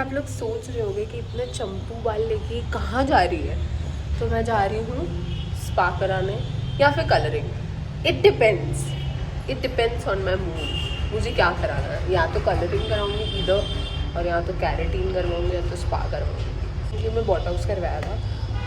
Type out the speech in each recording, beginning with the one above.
आप लोग सोच रहे होंगे कि इतने चंपू बाल लेके कहाँ जा रही है, तो मैं जा रही हूँ स्पा कराने या फिर colouring. It depends on my mood, मुझे क्या कराना है। या तो कलरिंग कराऊंगी इधर, और या तो कैरेटीन करवाऊंगी, या तो स्पा करवाऊंगी। क्योंकि मैं बॉटॉक्स करवाया था,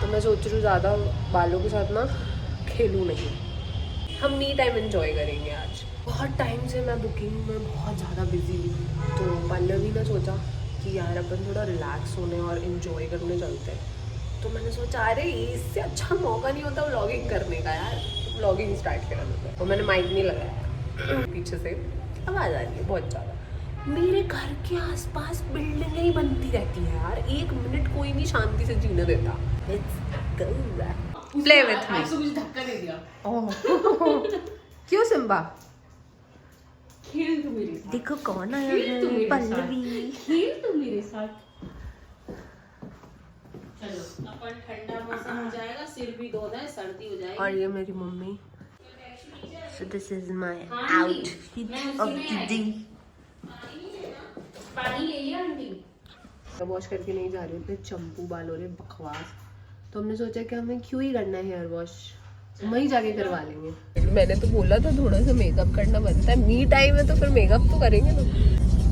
तो मैं सोच रही हूँ ज़्यादा बालों के साथ ना खेलूँ नहीं। हम मी टाइम एंजॉय करेंगे आज। बहुत टाइम से मैं बुकिंग में बहुत ज़्यादा बिजी हूँ, तो पल्लवी ने सोचा कि यार अपन थोड़ा रिलैक्स होने और इन्जॉय करने चलते हैं। तो मैंने सोचा अरे इससे अच्छा मौका नहीं होता व्लॉगिंग करने का यार, व्लॉगिंग स्टार्ट करा देते हैं। तो मैंने माइक नहीं लगाया। पीछे से आवाज़ आ रही है बहुत ज़्यादा। मेरे घर के आसपास बिल्डिंगें ही बनती रहती है यार, एक मिनट कोई नहीं शांति से जीने देता। Play with me. मुझे धक्का दे दिया। क्यों सिम्बा? खेल तू मेरे साथ। देखो कौन आया है, पल्लवी। खेल तू मेरे साथ। चलो अपन ठंडा मौसम हो जाएगा, सिर भी धोना है, सर्दी हो जाएगी। और ये मेरी mummy. So this is my outfit of the day. पानी ले लिया आंटी? वॉश करके नहीं जा रही, इतने चंपू बाल हो रहे, बकवास। तो हमने सोचा कि हमें क्यों ही करना है हेयर वॉश, वहीं जाके करवा लेंगे। मैंने तो बोला था थोड़ा सा मेकअप करना बनता है, मी टाइम है तो फिर मेकअप तो करेंगे ना,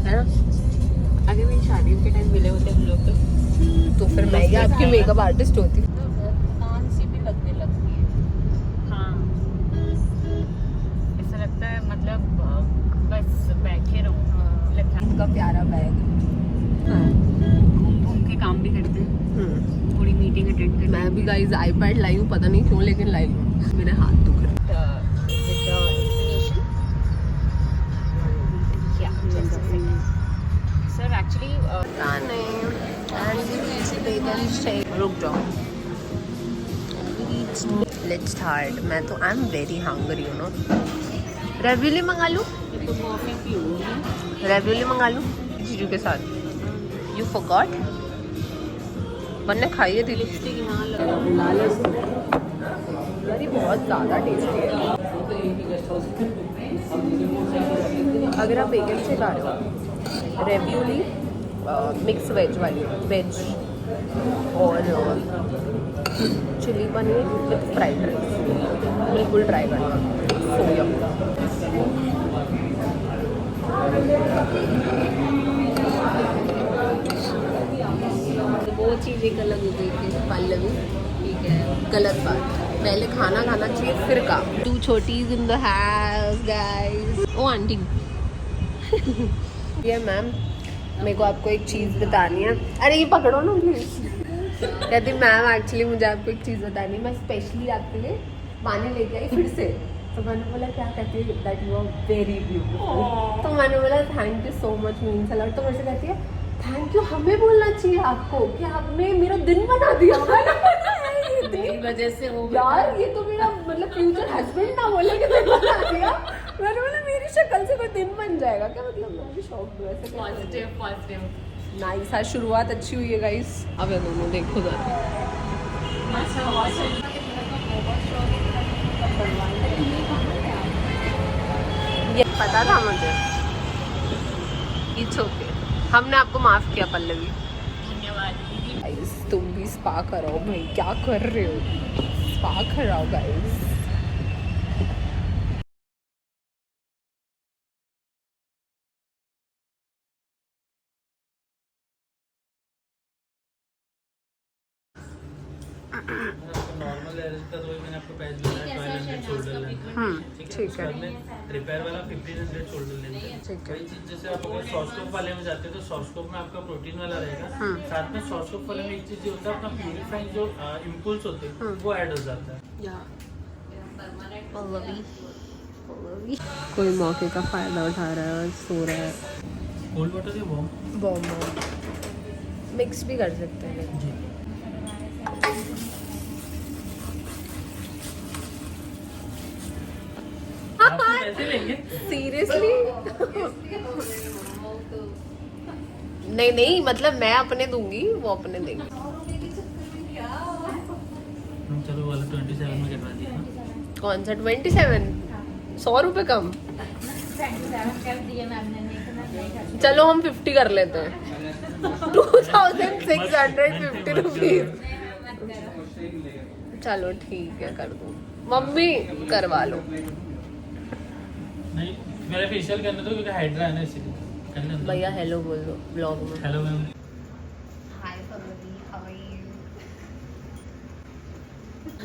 है ना। अगर मेरी शादी के टाइम मिले होते हम लोग तो फिर मैं ही आपकी मेकअप आर्टिस्ट होती। थकान सी भी लगने लगती है। हाँ, ऐसा लगता है मतलब बस बैठे रहो। इनका प्यारा बैग। घूम के काम भी करते हैं, थोड़ी मीटिंग अटेंड करते हैं। मैं भी गाइस आईपैड लाई हूँ, पता नहीं क्यों लेकिन लाई हूँ, मेरे हाथ दुख रहे। सर एक्चुअली रुक जाओ, लेट्स स्टार्ट। मैं तो I am very hungry you know. Ravioli मंगा लूँ? रेवियोली मंगा लूँ जीजू के साथ? You forgot? बनने खाइए दीदी। यार बहुत ज़्यादा टेस्टी है। अगर आप वेगन से खा रहे हो, रेवियोली मिक्स वेज वाली, वेज और chilli paneer with fried rice, बिल्कुल ट्राई करना। वो चीज़ एक अलग हो गई थी पल्लवी, ठीक है, गलत बात। पहले खाना खाना चाहिए फिर काम। 2 छोटीज इन द हाउस गाइस। ओ आंटी। ये मैम, मेरे को आपको एक चीज़ बतानी है। अरे ये पकड़ो ना प्लीज। कहती मैम एक्चुअली मुझे आपको एक चीज़ बतानी है, मैं स्पेशली आपके लिए पानी लेके आई फिर से। तो मैंने बोला क्या? कहती है that you are very beautiful. तो मैंने बोला thank you so much means a lot. तो मेरे से कहती है थैंक यू हमें बोलना चाहिए आपको कि आपने मेरा दिन बना दिया। मेरी वजह से हो यार ये तो मेरा मतलब फ्यूचर हस्बैंड ना बोले कि दिन बना दिया। मैंने बोला मेरी शक्ल से कोई दिन बन जाएगा क्या? मतलब मैं भी शॉक हूँ ऐसे। पॉजिटिव नाइस, आज शुरुआत अच्छी हुई है गाइस। अब ये दोनों देखो जरा। ये पता था मुझे। इट्स ओके, हमने आपको माफ किया पल्लवी। धन्यवाद। गाइस तुम भी स्पा कराओ भाई, क्या कर रहे हो? स्पा कराओ गाइस। नॉर्मल है इसका, तो मैंने आपको प्राइस बताया 1200 शोल्डर लेंथ। ठीक है। रिपेयर वाला 1500 शोल्डर लेंथ है। ठीक है। वही चीज जैसे आप अगर सॉफ्टस्कोप वाले में जाते हैं तो सॉफ्टस्कोप में आपका प्रोटीन वाला रहेगा, साथ में सॉफ्टस्कोप वाले में एक चीज होता है अपना प्यूरिफाइंग जो इम्पल्स होते हैं वो ऐड हो जाता है। कोई मौके का फायदा उठा रहा है और सो रहा है। कोल्ड वाटर या वार्म? वार्म मिक्स भी कर सकते हैं जी। आप कैसे लेंगे? सीरियसली? नहीं नहीं, मतलब मैं अपने दूंगी, वो अपने देंगे। चलो वाला 27 में करवा दिया ना। कौन सा 27? 100 रुपये कम। चलो हम 50 कर लेते हैं। 2 1650 रुपीज। चलो ठीक है कर दो, मम्मी करवा लो। नहीं मेरा फेशियल करने दो क्योंकि हाइड्रा है ना इसलिए करने दो। भैया हेलो बोल दो ब्लॉग में। Hello ma'am. Hi family, how are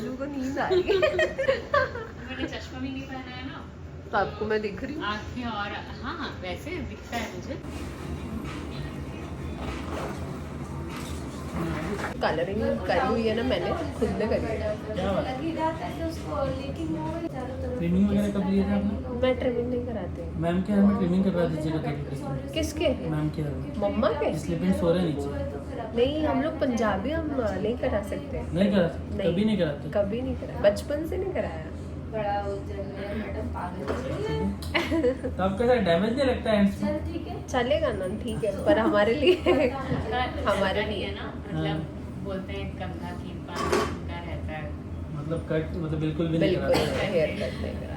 you? को नींद आ रही है। मैंने चश्मा भी नहीं पहना है ना, तो आपको मैं दिख रही हूँ। आँखें और हाँ वैसे दिखता है मुझे। कलरिंग करी हुई है ना मैंने, खुद ने करी है। क्या बात? ट्रिमिंग वगैरह कब दिए थे आपने? मैं ट्रिमिंग नहीं कराती। मैम के हाथ में ट्रिमिंग करवा दीजिएगा कभी। किसके? मैम के हाथ में मम्मा के? स्लीपिंग सो रहे नीचे। नहीं हम लोग पंजाबी, हम नहीं करा सकते। नहीं कराते? नहीं। कभी नहीं कराते? कभी नहीं करा, बचपन से नहीं कराया। तो आपका ऐसा डैमेज नहीं लगता है? चलेगा ना, ठीक है, पर हमारे लिए हमारे लिए है ना, मतलब बोलते हैं कंधा कीपा का रहता है, मतलब कट मतलब बिल्कुल भी नहीं बिल्कुल कराते? हेयर कट नहीं करा,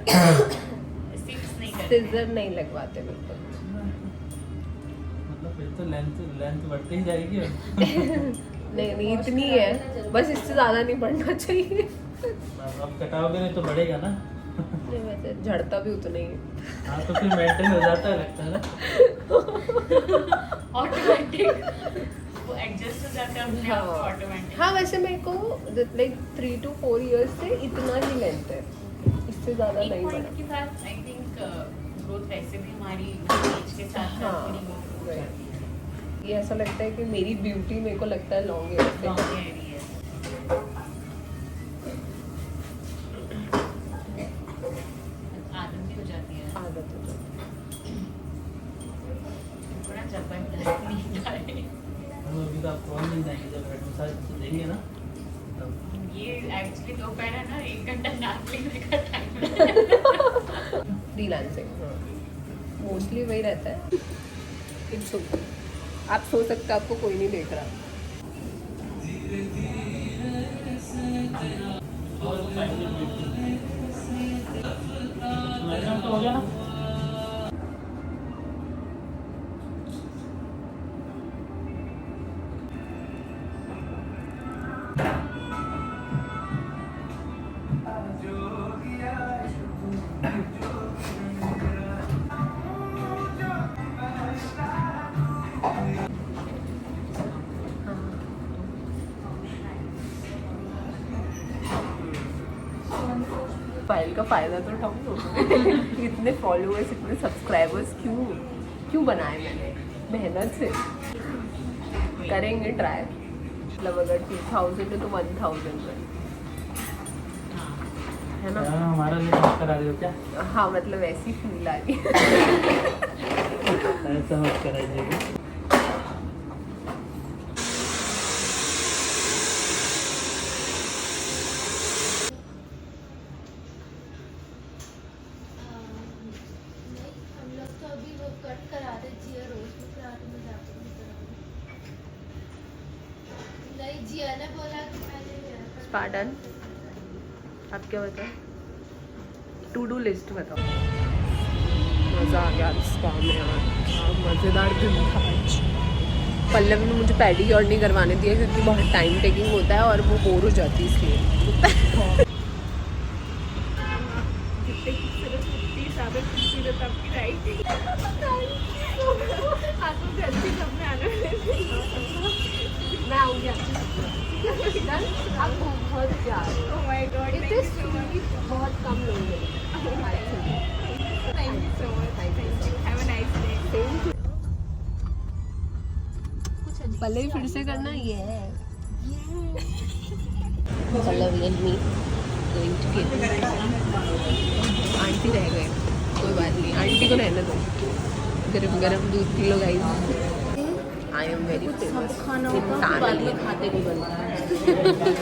सिक्स नहीं करते। सिजर नहीं लगवाते बिल्कुल। मतलब फिर तो लेंथ बढ़ती ही जाएगी। और नहीं नहीं इतनी है बस, इससे ज्यादा नहीं बढ़ना चाहिए। अब कटाओगे नहीं तो बढ़ेगा ना। नहीं वैसे झड़ता भी उतना ही है। हाँ तो फिर मेंटेन हो जाता है लगता है ना। ऑटोमेटिक वो एडजस्ट हो जाता है अपने आप को ऑटोमेटिक। हाँ वैसे मेरे को लाइक 3 to 4 years से इतना ही लेंथ है, इससे ज्यादा एक नहीं पॉइंट बढ़ा। के साथ आई थिंक ग्रोथ वैसे भी हमारी एज के साथ साथ हाँ थोड़ी हो जाती है। ये ऐसा लगता है कि मेरी ब्यूटी मेरे को लगता है लॉन्ग हेयर से। लॉन्ग हेयर ही है। आदत भी हो जाती है, आदत हो जाती थोड़ा जबरदस्त नींद आए। हम अभी तो आपको और नहीं जाएंगे जब हेड मसाज देंगे ना तब। ये एक्चुअली दोपहर है ना, 1 घंटा नाक लेने का टाइम है। फ्रीलांसिंग मोस्टली वही रहता है। इट्स ओके, आप सो सकते हैं, आपको कोई नहीं देख रहा। और फाइनली मैडम तो हो गया ना। फाइल का फायदा तो उठाऊँ। इतने फॉलोअर्स, इतने सब्सक्राइबर्स क्यों बनाए मैंने? मेहनत से करेंगे ट्राई, मतलब अगर 2000 तो 1000 में है ना। हमारा लिए बात करा रही हो क्या? हाँ मतलब ऐसी फील आ रही है। ऐसा मत कराइएगा। Spa done. अब क्या बताओ? टू डू लिस्ट बताओ। मज़ा आ गया स्पा में यार, क्या मज़ेदार दिन था आज। पल्लव ने मुझे पेडिक्योर नहीं करवाने दिया क्योंकि बहुत टाइम टेकिंग होता है और वो बोर हो जाती है इसलिए। मैं आऊँगी आपको बहुत प्यार। इतने स्वीट बहुत कम लोग हैं। पल्लवी फिर से करना ये है। Pallavi and me going to kitchen. Aunty रह गए, कोई बात नहीं, आंटी को रहने दो। गरम गरम दूध P low guys. I am very famous. खाते भी बनता है।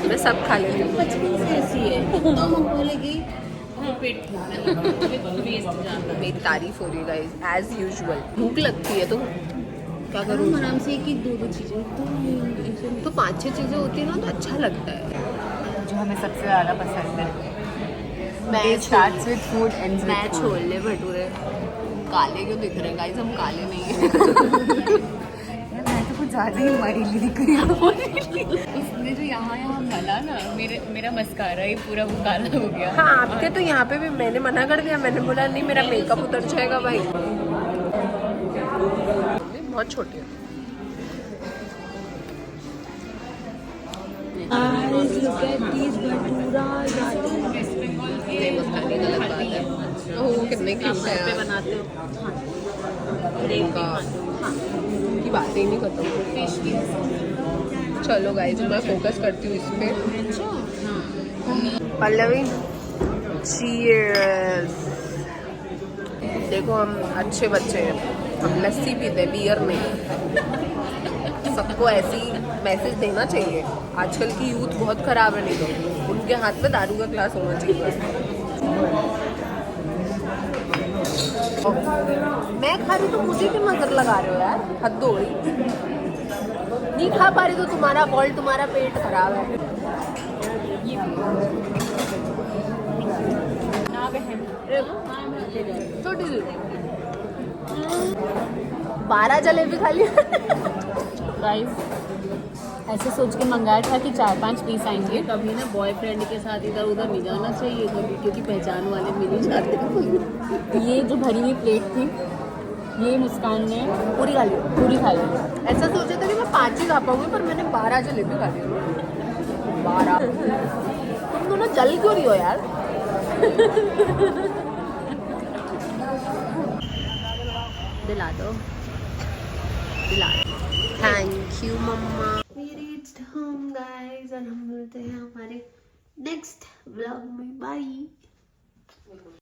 मैं सब खा लेती हूँ। बचपन से ऐसी है तो हम बोलेगी वो पेट वेस्ट जाता है। मेरी तारीफ हो रही है गाइस, एज यूजुअल। भूख लगती है तो क्या करूँ? आराम से एक 2 चीज़ें तो 5-6 चीज़ें होती है ना तो अच्छा लगता है। जो हमें सबसे ज़्यादा पसंद है। मैं It starts with food, ends with मैं food. छोले भटूरे। काले क्यों दिख रहे हैं गाइस? हम काले नहीं हैं। यार मैं तो कुछ ज्यादा ही मरीली दिख रही है। उसने जो यहाँ मला ना, मेरा मस्कारा ही पूरा वो काला हो गया। हाँ आपके तो यहाँ पे भी मैंने मना कर दिया, मैंने बोला नहीं मेरा मेकअप उतर जाएगा भाई। बहुत छोटी है। कितने क्यूट है यार। बनाते हो इनका की बातें ही नहीं खत्म। चलो गाइस मैं फोकस करती हूँ इस पे। पल्लवी चीयर्स। देखो हम अच्छे बच्चे हैं, हम लस्सी पीते बियर नहीं। सबको ऐसी मैसेज देना चाहिए। आजकल की यूथ बहुत खराब है, नहीं तो उनके हाथ में दारू का ग्लास होना चाहिए। मैं खा रही तो मुझे क्यों नजर लगा रहे हो यार, हद हो गई। नहीं खा पा रही तो तुम्हारा फॉल्ट, तुम्हारा पेट खराब है। छोटी सी 12 जलेबी खा ली। गाइस ऐसे सोच के मंगाया था कि 4-5 पीस आएंगे। कभी ना बॉयफ्रेंड के साथ इधर उधर नहीं जाना चाहिए कभी, क्योंकि पहचान वाले मिल ही जाते हैं। ये जो भरी हुई प्लेट थी ये मुस्कान ने पूरी खा ली। पूरी खा ली। ऐसा सोचा था कि मैं 5 ही खा पाऊंगी, पर मैंने 12 जलेबी खा ली। 12। तुम दोनों जल क्यों रही हो यार? दिला दो। थैंक यू मम्मा। We reached home guys और हम मिलते हैं हमारे नेक्स्ट व्लॉग में। बाय।